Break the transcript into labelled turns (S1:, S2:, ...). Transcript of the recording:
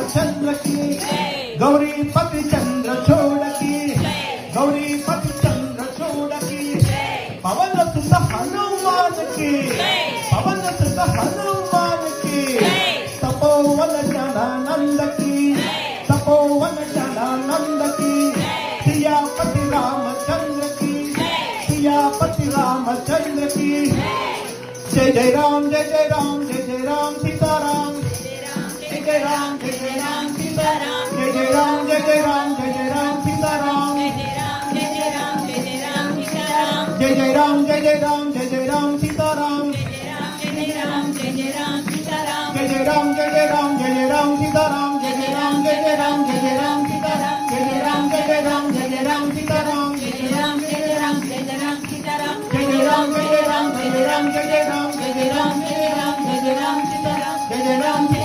S1: रामचंद्र की, गौरीपति चंद्र चूड़ की, गौरीपति चंद्र चूड़ की, पवन सुत हनुमान की, पवन सुत हनुमान की, तपोवन जनानंद की, तपोवन जनानंद की, सियापति रामचंद्र की, सियापति रामचंद्र की। जय जय राम जय जय राम जय जय राम सीताराम, जय जय राम सीताराम, जय जय राम जय जय राम जय जय राम सीताराम, जय जय राम जय जय राम जय जय राम सीताराम, जय जय राम जय जय राम जय जय राम सीताराम, जय जय राम जय जय राम सीताराम, जय जय राम जय जय राम जय जय राम सीताराम, जय जय राम जय जय राम जय जय राम सीताराम, जय जय राम जय जय राम जय जय राम सीताराम, जय जय राम जय जय राम जय जय राम सीताराम, जय जय राम जय जय राम जय जय राम जय जय राम जय जय राम जय जय राम जय जय राम सीताराम, जय जय राम।